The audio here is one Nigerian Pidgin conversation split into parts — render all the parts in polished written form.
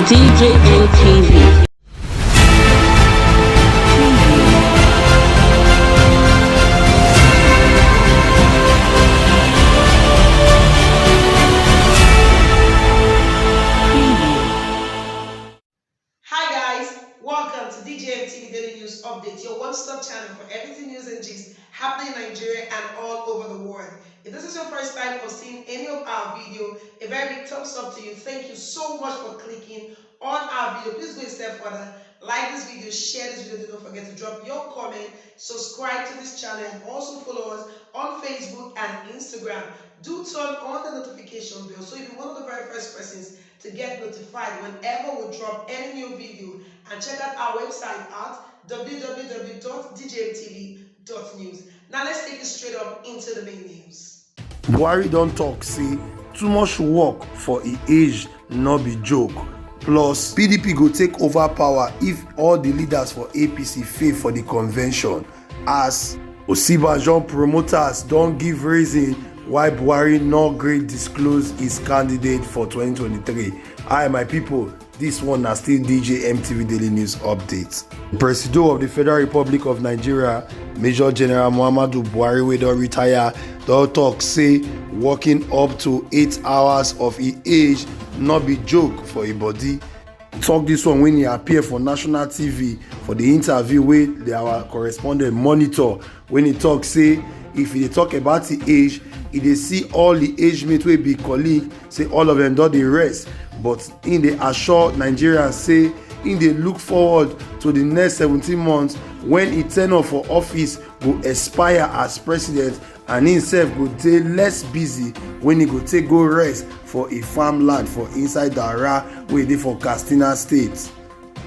DJ MTV. Hi guys, welcome to DJ MTV Daily News Update, your one-stop channel for everything news and gist happening in Nigeria and all over the world. If this is your first time of seeing any of our video, a very big thumbs up to you. Thank you so much for clicking on our video. Please go a step further, like this video, share this video, don't forget to drop your comment, subscribe to this channel, and also follow us on Facebook and Instagram. Do turn on the notification bell so you'll be one of the very first persons to get notified whenever we drop any new video, and check out our website at www.djmtv.news. Now let's take it straight up into the main news. Buhari don't talk say too much work for e age not be joke. Plus PDP go take over power if all the leaders for APC fail for the convention, as Osibajon promoters don't give reason why Buhari not gree disclose his candidate for 2023. Hi my people, this one na still DJ MTV Daily News Update. The President of the Federal Republic of Nigeria, Major General Muhammadu Buhari, wey don retire, don talk say working up to 8 hours of e age not be joke for e body. Talk this one when he appear for national TV for the interview with our correspondent monitor, when he talk say if he talk about the age, he dey see all the age mates wey be colleague, say all of them don dey rest, but in dey assure Nigerians say in dey look forward to the next 17 months when e tenure for office go expire as president, and himself go dey less busy when he go take go rest for a farmland for inside Dara wey dey for Katsina State.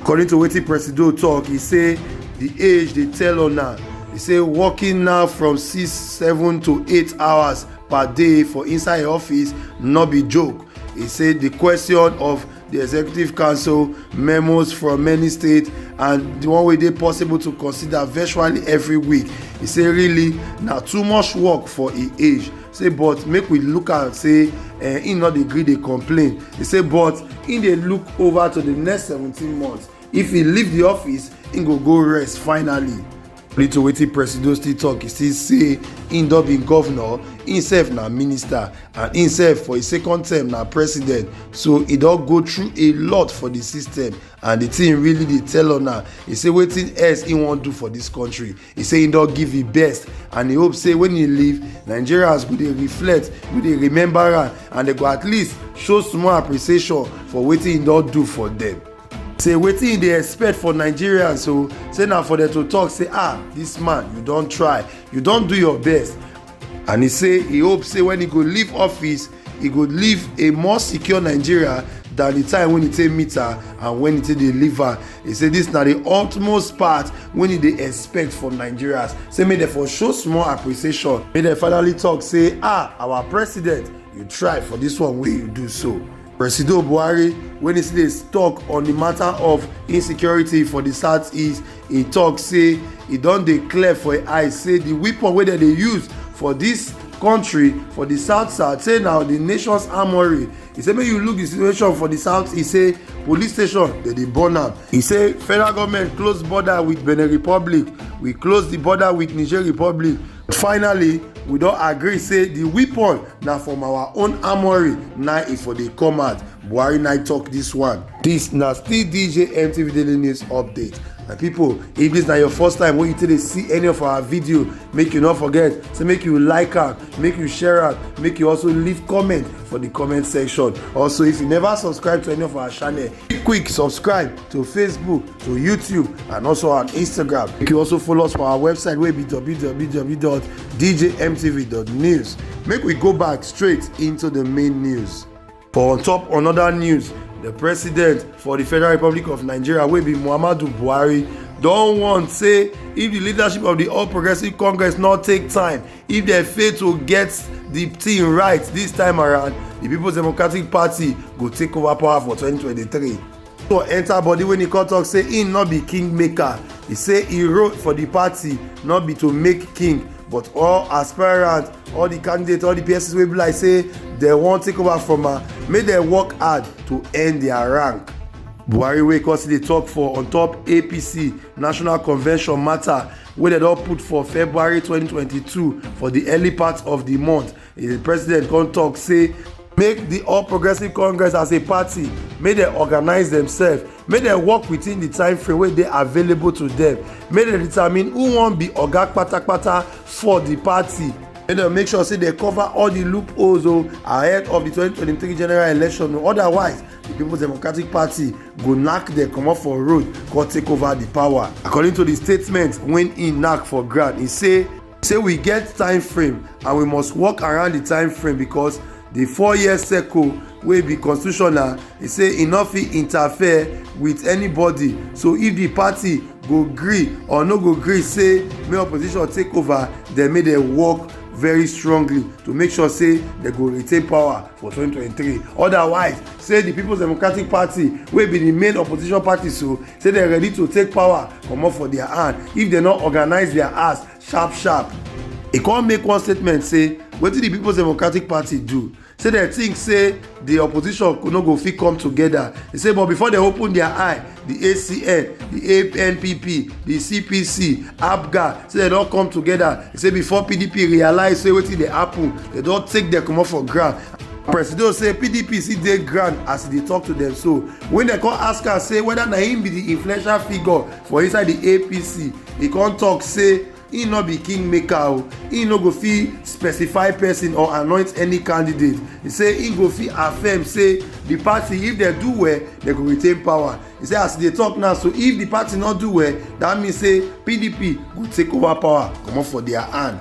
According to wetin Presido talk, he say the age dey tell una. He say working now from 6, 7 to 8 hours per day for inside office not be joke. He say the question of the executive council memos from many states and the one way they possible to consider virtually every week. He say really now too much work for e age. Say but make we look at say he not agree they complain. He say but in they look over to the next 17 months. If he leave the office, he go rest finally. Little wetin Presido still talk, he still say him don be governor, himself na minister, and himself for his second term na president, so he don go through a lot for the system, and the thing really dey tell una. He say wetin else he wan do for this country. He say he don give his best, and he hope say when he leave, Nigerians go dey reflect, go dey remember am, and they go at least show small appreciation for wetin he don do for them. Say wetin dey expect for Nigerians, so say na for them to talk say this man, you don try, you don do your best. And he say he hope say when he go leave office, he go leave a more secure Nigeria than the time when he take meet her and when he take dey leave her. He say this na the utmost part when he dey expect from Nigerians. Say make dem for show small appreciation, make dem finally talk say our president, you try for this one wey you do so. President Buhari, when he still talk on the matter of insecurity for the southeast, he talk say he don declare for him eye say the weapon wey dem dey use for this country for the south say now the nation's armory. He say make you look the situation for the south. He say police station dem dey burn am. He say federal government close border with Benin Republic, we close the border with Niger Republic. Finally we don agree say the weapon na from our own armory na e for dey come out. Buhari na talk this one. This na still DJ MTV Daily News Update. My people, if this na your first time when you take dey see any of our video, make you not forget say make you like am, make you share am, make you also leave comment for the comment section. Also, if you never subscribe to any of our channel, quick subscribe to Facebook, to YouTube, and also on Instagram. You can also follow us for our website wey be www.djmtv.news. Make we go back straight into the main news. For on top another news, the president for the Federal Republic of Nigeria wey be Muhammadu Buhari don warn say if the leadership of the All Progressives Congress not take time, if they fail to get the thing right this time around, the People's Democratic Party go take over power for 2023. So enter body when he come talk say he not be kingmaker. He say he wrote for the party not be to make king, but all aspirants, all the candidates, all the PSs wey be like say they wan take over from her, make dem work hard to earn their rank. Buhari wey come still dey talk for on top APC national convention matter wey dem don put for February 2022 for the early part of the month. The president come talk say make the All Progressives Congress as a party make dem organize themselves, make dem work within the time frame wey dey available to them, make dem determine who wan be oga kpatakpata for the party, make dem make sure say dem cover all the loopholes ahead of the 2023 general election. Otherwise the People's Democratic Party go knack dem comot for road come take over the power. According to the statement wey he knack for ground, he say we get time frame and we must work around the time frame because the 4-year cycle wey be constitutional, e say e no fit interfere with anybody. So if the party go gree or no go gree say make opposition take over, then make dem work very strongly to make sure say dem go retain power for 2023. Otherwise say the People's Democratic Party wey be the main opposition party so say dem ready to take power comot for their hand if dem no organize their ass sharp. E come make one statement say wetin the People's Democratic Party do, say dem think say the opposition no go fit come together. He say but before dem open their eye, the ACN, the ANPP, the CPC, APGA, say dem don come together. He say before PDP realize say wetin dey happen, dem don take dem comot for ground. Presido say PDP still dey ground as e dey talk to dem. So when dem come ask am say whether na him be the influential figure for inside the APC, he come talk say he no be kingmaker he no go fit specify person or anoint any candidate. He say he go fit affirm say the party if dem do well dem go retain power. He say as e dey talk now, so if the party no do well, that mean say PDP go take over power comot for their hand.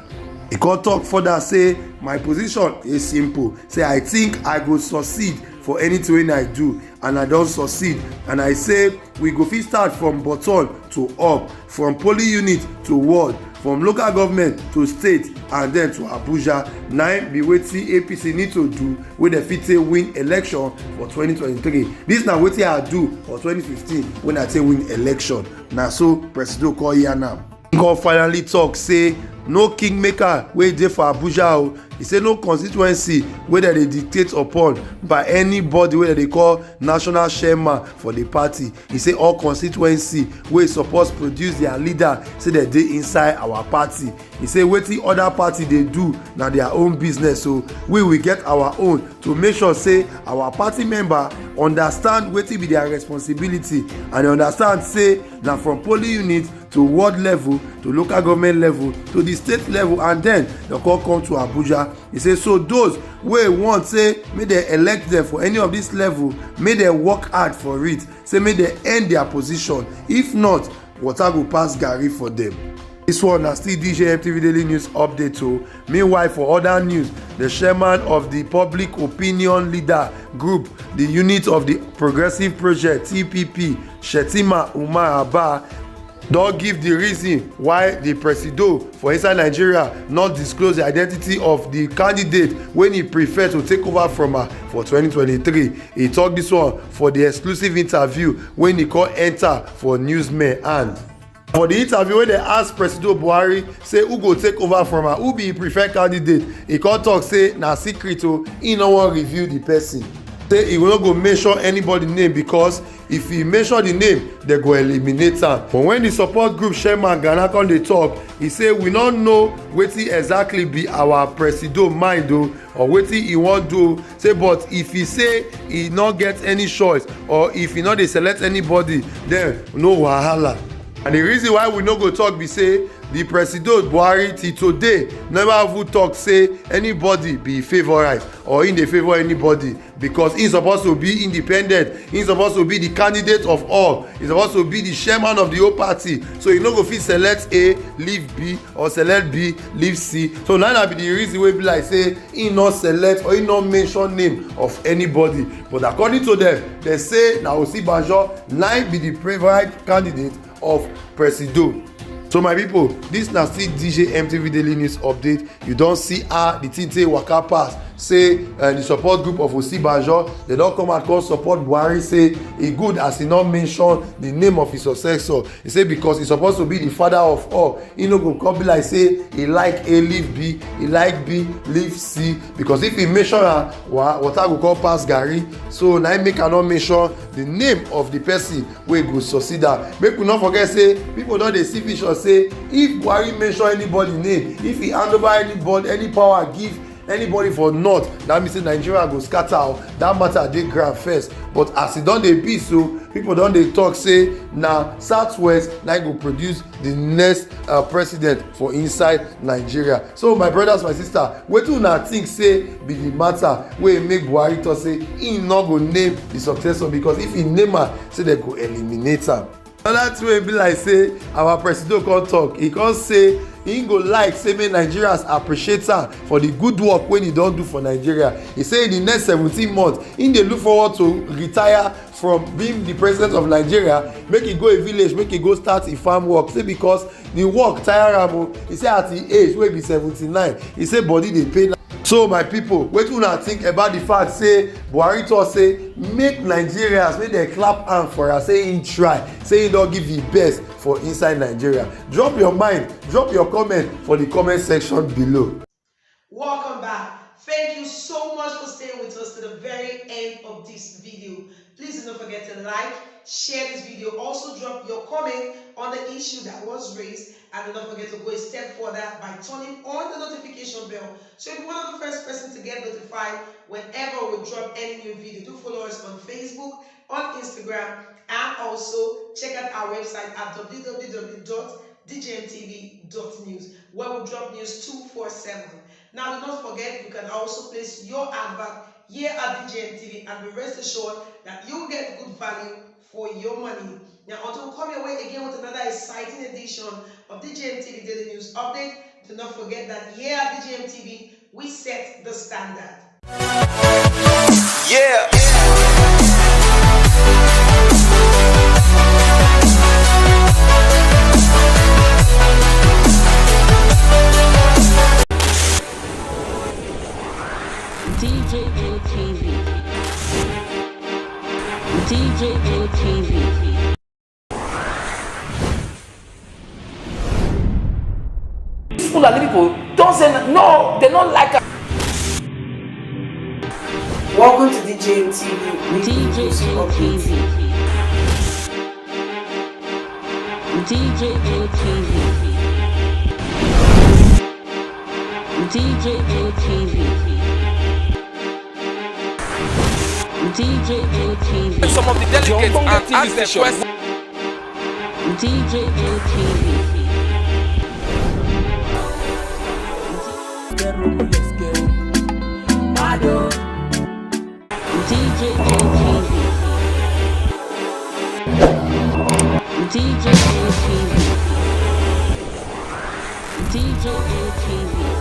He come talk further say my position is simple, say I think I go succeed for anything wey I do and I don succeed, and I say we go fit start from bottom to up, from polling unit to ward, from local government to state and then to Abuja. Na be wetin APC need to do wey dem fit take win election for 2023. This na wetin I do for 2015 when I take win election. Na so Presido call here now. He come finally talk say no kingmaker wey dey for Abuja He say no constituency wey dem dey dictate upon by anybody wey dem dey call national chairman for the party. He say all constituency wey suppose produce their leader say dem dey inside our party. He say wetin other party dey do na their own business, so we get our own to make sure say our party member understand wetin be their responsibility and understand say na from polling unit to ward level to local government level to the state level and then dem come to Abuja. He say so those wey want say make dem elect dem for any of this level, make dem work hard for it, say make dem earn their position. If not, water go pass garri for dem. This one na still DJ MTV Daily News update o. Meanwhile, for other news, the chairman of the Public Opinion Leader Group, the unit of the Progressive Project (TPP), Shetima Umar Abba, don give the reason why the Presido for inside Nigeria not disclose the identity of the candidate when he prefer to take over from her for 2023. He talk this one for the exclusive interview when he come enter for newsmen hand. For the interview wey dem ask Presido Buhari say who go take over from her, who be him preferred candidate, he come talk say na secret o, he no wan reveal the person. Say he no go mention anybody name because if he mention the name dem go eliminate am. But when the support group chairman Gana come dey talk, he say we no know wetin exactly be our Presido mind o or wetin he wan do. Say but if he say he no get any choice or if he no dey select anybody, then no wahala. And the reason why we no go talk be say the Presido Buhari till today never even talk say anybody be favourite or him dey favour anybody, because he suppose to be independent, he suppose to be the candidate of all, he suppose to be the chairman of the whole party. So he no go fit select A leave B or select B leave C. So na be the reason wey be like say he no select or he no mention name of anybody. But according to them, they say na Osinbajo na be the favourite candidate of Presido. So my people, this na still DJ MTV Daily News update. You don see how the thing take waka pass say the support group of Osinbajo they don come out come support Buhari, say e good as e no mention the name of his successor. He say because he suppose to be the father of all, e no go come be like say he like A leave B, he like B leave C, because if he mention am water go come pass garri. So na im make I no mention the name of the person wey go succeed am. Make we no forget say people don dey see vision say if Buhari mention anybody name, if he hand over anybody any power give anybody for north, that mean say Nigeria go scatter. That matter dey ground first, but as e don dey be so, people don dey talk say na southwest na go produce the next president for inside Nigeria. So my brothers, my sister, wetin una think say be the matter wey make Buhari talk say im no go name the successor, because if he name am, say dem go eliminate am. Another thing wey be like say our president come talk, he come say he go like say make Nigerians appreciate am for the good work wey he don do for Nigeria. He say in the next 17 months he dey look forward to retire from being the president of Nigeria, make he go a village, make he go start a farm work. Say because the work tire am o. He say at the age wey be 79, he say body dey pain. So my people, wetin una think about the fact say Buhari talk say make Nigerians make dem clap hand for am, say he try, say he don give the best for inside Nigeria? Drop your mind, drop your comment for the comment section below. Welcome back. Thank you so much for staying with us to the very end of this video. Please do not forget to like, share this video. Also drop your comment on the issue that was raised, and do not forget to go a step further by turning on the notification bell, so you'll be one of the first person to get notified whenever we drop any new video. Do follow us on Facebook, on Instagram, and also check out our website at www.djmtv.news, where we drop news 247. Now do not forget, you can also place your advert here at DJMTV, and be rest assured that you will get good value for your money. Now, until we come your way again with another exciting edition of DJMTV Daily News Update, do not forget that here at DJMTV, we set the standard. Yeah. DJMTV. DJMTV. People are people don't say no, they don't like it. Welcome to DJMTV. DJMTV. DJMTV. DJMTV. DJMTV. Some of the delegates and ask them questions. DJMTV. DJMTV. DJMTV. DJMTV.